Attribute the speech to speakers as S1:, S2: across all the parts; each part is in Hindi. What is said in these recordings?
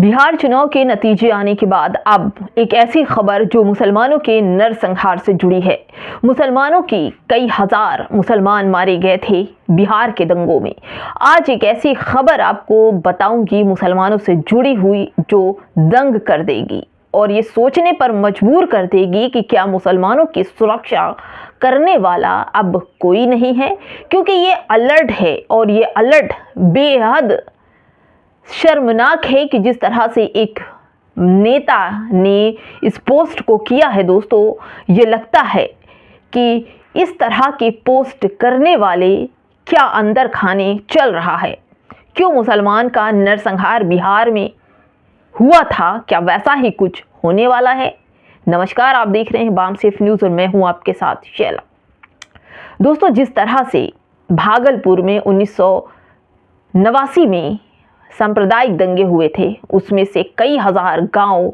S1: बिहार चुनाव के नतीजे आने के बाद अब एक ऐसी खबर जो मुसलमानों के नरसंहार से जुड़ी है। मुसलमानों की कई हजार मुसलमान मारे गए थे बिहार के दंगों में। आज एक ऐसी खबर आपको बताऊंगी मुसलमानों से जुड़ी हुई जो दंग कर देगी और ये सोचने पर मजबूर कर देगी कि क्या मुसलमानों की सुरक्षा करने वाला अब कोई नहीं है, क्योंकि ये अलर्ट है और ये अलर्ट बेहद शर्मनाक है कि जिस तरह से एक नेता ने इस पोस्ट को किया है। दोस्तों, ये लगता है कि इस तरह के पोस्ट करने वाले क्या अंदर खाने चल रहा है। क्यों मुसलमान का नरसंहार बिहार में हुआ था, क्या वैसा ही कुछ होने वाला है? नमस्कार, आप देख रहे हैं बाम सेफ न्यूज़ और मैं हूं आपके साथ शैला। दोस्तों, जिस तरह से भागलपुर में 1989 में सांप्रदायिक दंगे हुए थे, उसमें से कई हजार गांव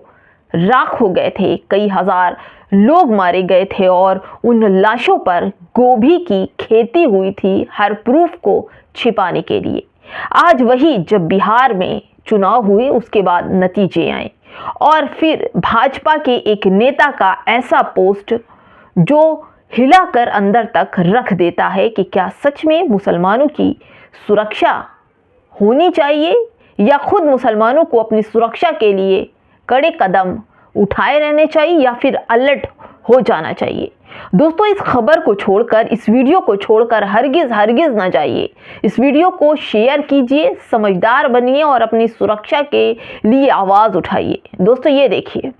S1: राख हो गए थे, कई हजार लोग मारे गए थे और उन लाशों पर गोभी की खेती हुई थी हर प्रूफ को छिपाने के लिए। आज वही जब बिहार में चुनाव हुए, उसके बाद नतीजे आए और फिर भाजपा के एक नेता का ऐसा पोस्ट जो हिलाकर अंदर तक रख देता है कि क्या सच में मुसलमानों की सुरक्षा होनी चाहिए या खुद मुसलमानों को अपनी सुरक्षा के लिए कड़े कदम उठाए रहने चाहिए या फिर अलर्ट हो जाना चाहिए। दोस्तों, इस खबर को छोड़कर, इस वीडियो को छोड़कर हरगिज ना जाइए। इस वीडियो को शेयर कीजिए, समझदार बनिए और अपनी सुरक्षा के लिए आवाज़ उठाइए। दोस्तों, ये देखिए,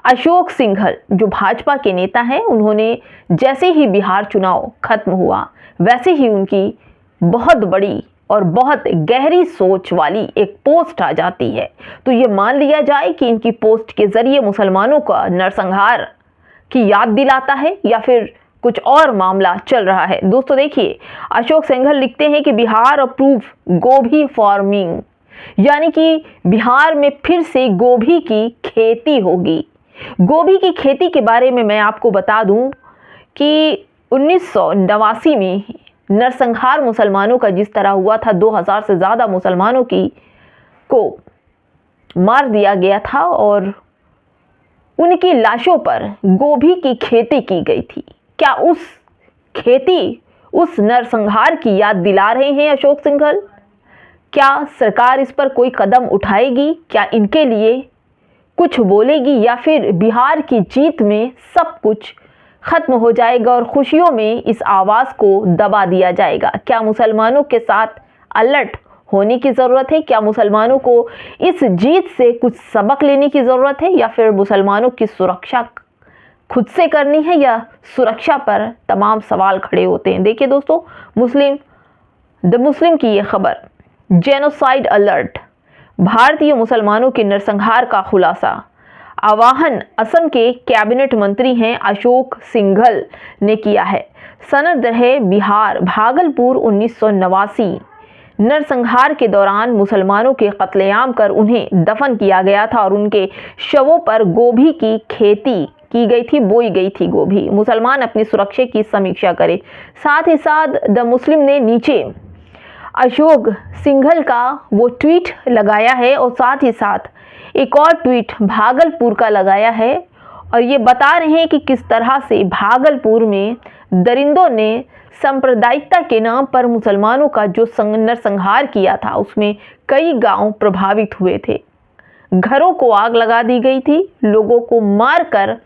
S1: अशोक सिंघल जो भाजपा के नेता हैं, उन्होंने जैसे ही बिहार चुनाव खत्म हुआ वैसे ही उनकी बहुत बड़ी और बहुत गहरी सोच वाली एक पोस्ट आ जाती है। तो ये मान लिया जाए कि इनकी पोस्ट के जरिए मुसलमानों का नरसंहार की याद दिलाता है या फिर कुछ और मामला चल रहा है। दोस्तों देखिए, अशोक सिंघल लिखते हैं कि बिहार अप्रूव गोभी फार्मिंग, यानी कि बिहार में फिर से गोभी की खेती होगी। गोभी की खेती के बारे में मैं आपको बता दूं कि 1989 में नरसंहार मुसलमानों का जिस तरह हुआ था, 2000 से ज़्यादा मुसलमानों को मार दिया गया था और उनकी लाशों पर गोभी की खेती की गई थी। क्या उस नरसंहार की याद दिला रहे हैं अशोक सिंघल? क्या सरकार इस पर कोई कदम उठाएगी? क्या इनके लिए कुछ बोलेगी या फिर बिहार की जीत में सब कुछ खत्म हो जाएगा और खुशियों में इस आवाज़ को दबा दिया जाएगा? क्या मुसलमानों के साथ अलर्ट होने की ज़रूरत है? क्या मुसलमानों को इस जीत से कुछ सबक लेने की ज़रूरत है या फिर मुसलमानों की सुरक्षा खुद से करनी है या सुरक्षा पर तमाम सवाल खड़े होते हैं। देखिए दोस्तों, द मुस्लिम की ये खबर, जेनोसाइड अलर्ट, भारतीय मुसलमानों के नरसंहार का खुलासा। आवाहन असम के कैबिनेट मंत्री हैं अशोक सिंघल ने किया है। सनद रहे बिहार भागलपुर 1989 नरसंहार के दौरान मुसलमानों के कत्लेआम कर उन्हें दफन किया गया था और उनके शवों पर गोभी की खेती की गई थी, बोई गई थी गोभी। मुसलमान अपनी सुरक्षा की समीक्षा करें। साथ ही साथ द मुस्लिम ने नीचे अशोक सिंघल का वो ट्वीट लगाया है और साथ ही साथ एक और ट्वीट भागलपुर का लगाया है और ये बता रहे हैं कि किस तरह से भागलपुर में दरिंदों ने सांप्रदायिकता के नाम पर मुसलमानों का जो नरसंहार किया था, उसमें कई गांव प्रभावित हुए थे। घरों को आग लगा दी गई थी, लोगों को मारकर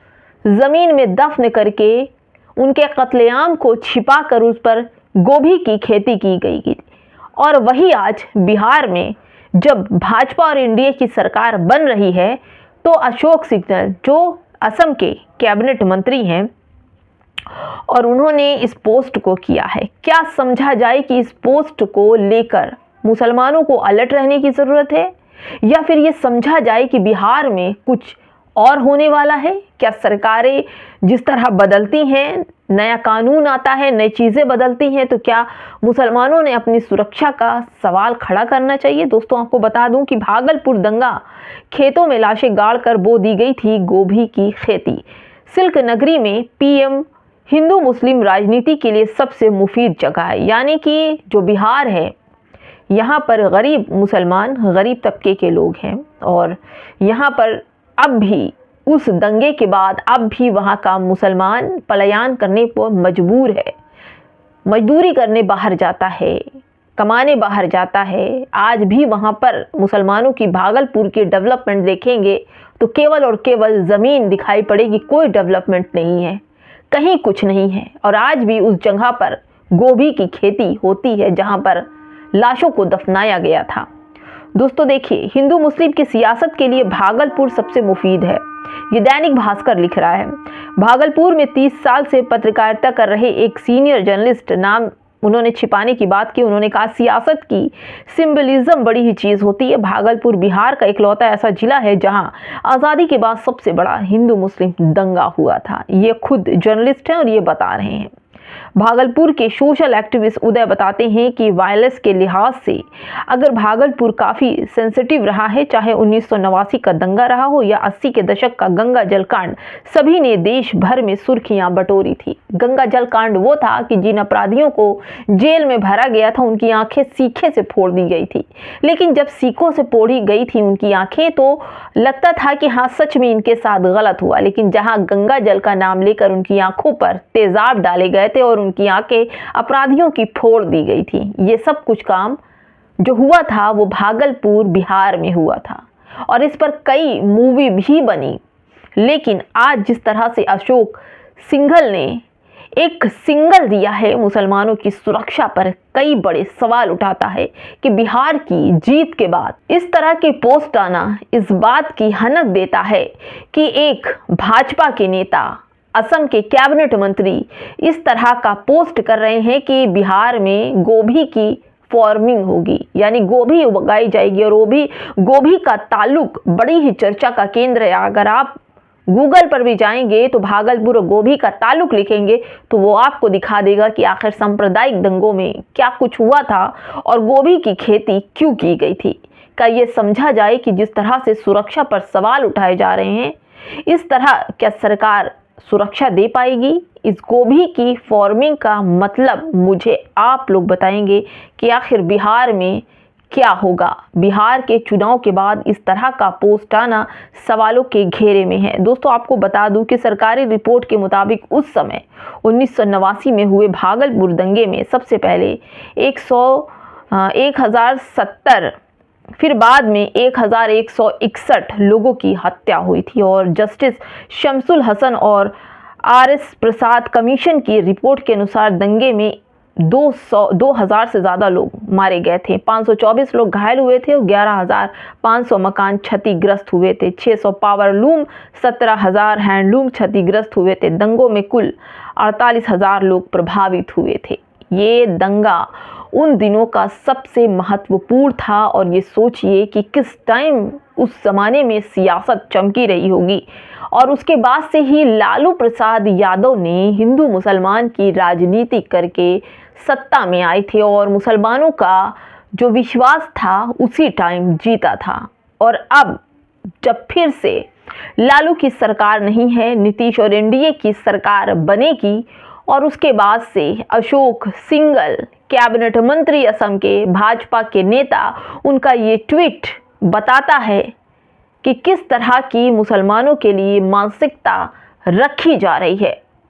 S1: ज़मीन में दफन करके उनके कत्लेआम को छिपाकर उस पर गोभी की खेती की गई। और वही आज बिहार में जब भाजपा और एनडीए की सरकार बन रही है, तो अशोक सिंघल जो असम के कैबिनेट मंत्री हैं और उन्होंने इस पोस्ट को किया है। क्या समझा जाए कि इस पोस्ट को लेकर मुसलमानों को अलर्ट रहने की ज़रूरत है या फिर ये समझा जाए कि बिहार में कुछ और होने वाला है? क्या सरकारें जिस तरह बदलती हैं, नया कानून आता है, नई चीज़ें बदलती हैं, तो क्या मुसलमानों ने अपनी सुरक्षा का सवाल खड़ा करना चाहिए? दोस्तों, आपको बता दूं कि भागलपुर दंगा, खेतों में लाशें गाड़कर बो दी गई थी गोभी की खेती। सिल्क नगरी में पीएम हिंदू मुस्लिम राजनीति के लिए सबसे मुफीद जगह है, यानी कि जो बिहार है यहाँ पर गरीब मुसलमान, गरीब तबके के लोग हैं और यहाँ पर अब भी उस दंगे के बाद अब भी वहाँ का मुसलमान पलायन करने पर मजबूर है, मजदूरी करने बाहर जाता है, कमाने बाहर जाता है। आज भी वहाँ पर मुसलमानों की भागलपुर की डेवलपमेंट देखेंगे तो केवल और केवल ज़मीन दिखाई पड़ेगी, कोई डेवलपमेंट नहीं है, कहीं कुछ नहीं है। और आज भी उस जगह पर गोभी की खेती होती है जहाँ पर लाशों को दफनाया गया था। दोस्तों देखिए, हिंदू मुस्लिम की सियासत के लिए भागलपुर सबसे मुफीद है। ये दैनिक भास्कर लिख रहा है। भागलपुर में 30 साल से पत्रकारिता कर रहे एक सीनियर जर्नलिस्ट, नाम उन्होंने छिपाने की बात की, उन्होंने कहा सियासत की सिंबलिज्म बड़ी ही चीज़ होती है। भागलपुर बिहार का इकलौता ऐसा जिला है जहां आज़ादी के बाद सबसे बड़ा हिंदू मुस्लिम दंगा हुआ था। ये खुद जर्नलिस्ट हैं और ये बता रहे हैं। भागलपुर के सोशल एक्टिविस्ट उदय बताते हैं कि वायलेंस के लिहाज से अगर भागलपुर काफ़ी सेंसिटिव रहा है, चाहे 1989 का दंगा रहा हो या 80 के दशक का गंगा जल कांड, सभी ने देश भर में सुर्खियां बटोरी थी। गंगा जल कांड वो था कि जिन अपराधियों को जेल में भरा गया था उनकी आंखें सीखे से फोड़ दी गई थी, लेकिन जब सीखों से फोड़ी गई थी उनकी आंखें तो लगता था कि हाँ सच में इनके साथ गलत हुआ। लेकिन जहाँ गंगा जल का नाम लेकर उनकी आंखों पर तेजाब डाले गए थे और उनकी आंखें अपराधियों की फोड़ दी गई थी, ये सब कुछ काम जो हुआ था वो भागलपुर बिहार में हुआ था और इस पर कई मूवी भी बनी। लेकिन आज जिस तरह से अशोक सिंघल ने एक सिंगल दिया है मुसलमानों की सुरक्षा पर, कई बड़े सवाल उठाता है कि बिहार की जीत के बाद इस तरह के पोस्ट आना इस बात की हनक देता है कि एक भाजपा के नेता, असम के कैबिनेट मंत्री इस तरह का पोस्ट कर रहे हैं कि बिहार में गोभी की फार्मिंग होगी, यानी गोभी उगाई जाएगी और वो भी गोभी का ताल्लुक बड़ी ही चर्चा का केंद्र है। अगर आप गूगल पर भी जाएंगे तो भागलपुर और गोभी का ताल्लुक लिखेंगे तो वो आपको दिखा देगा कि आखिर सांप्रदायिक दंगों में क्या कुछ हुआ था और गोभी की खेती क्यों की गई थी। का ये समझा जाए कि जिस तरह से सुरक्षा पर सवाल उठाए जा रहे हैं, इस तरह क्या सरकार सुरक्षा दे पाएगी? इस गोभी की फार्मिंग का मतलब मुझे आप लोग बताएंगे कि आखिर बिहार में क्या होगा। बिहार के चुनाव के बाद इस तरह का पोस्ट आना सवालों के घेरे में है। दोस्तों आपको बता दूं कि सरकारी रिपोर्ट के मुताबिक उस समय 1989 में हुए भागलपुर दंगे में सबसे पहले 1070 फिर बाद में 1161 लोगों की हत्या हुई थी और जस्टिस शमसुल हसन और RS प्रसाद कमीशन की रिपोर्ट के अनुसार दंगे में 2000 से ज़्यादा लोग मारे गए थे, 524 लोग घायल हुए थे और 11,500 मकान क्षतिग्रस्त हुए थे, 600 पावर लूम, 17,000 हैंडलूम क्षतिग्रस्त हुए थे। दंगों में कुल 48,000 लोग प्रभावित हुए थे। ये दंगा उन दिनों का सबसे महत्वपूर्ण था और ये सोचिए कि किस टाइम उस ज़माने में सियासत चमकी रही होगी। और उसके बाद से ही लालू प्रसाद यादव ने हिंदू मुसलमान की राजनीति करके सत्ता में आए थे और मुसलमानों का जो विश्वास था उसी टाइम जीता था। और अब जब फिर से लालू की सरकार नहीं है, नीतीश और NDA की सरकार बनेगी और उसके बाद से अशोक सिंघल कैबिनेट मंत्री असम के भाजपा के नेता, उनका ये ट्वीट बताता है कि किस तरह की मुसलमानों के लिए मानसिकता रखी जा रही है।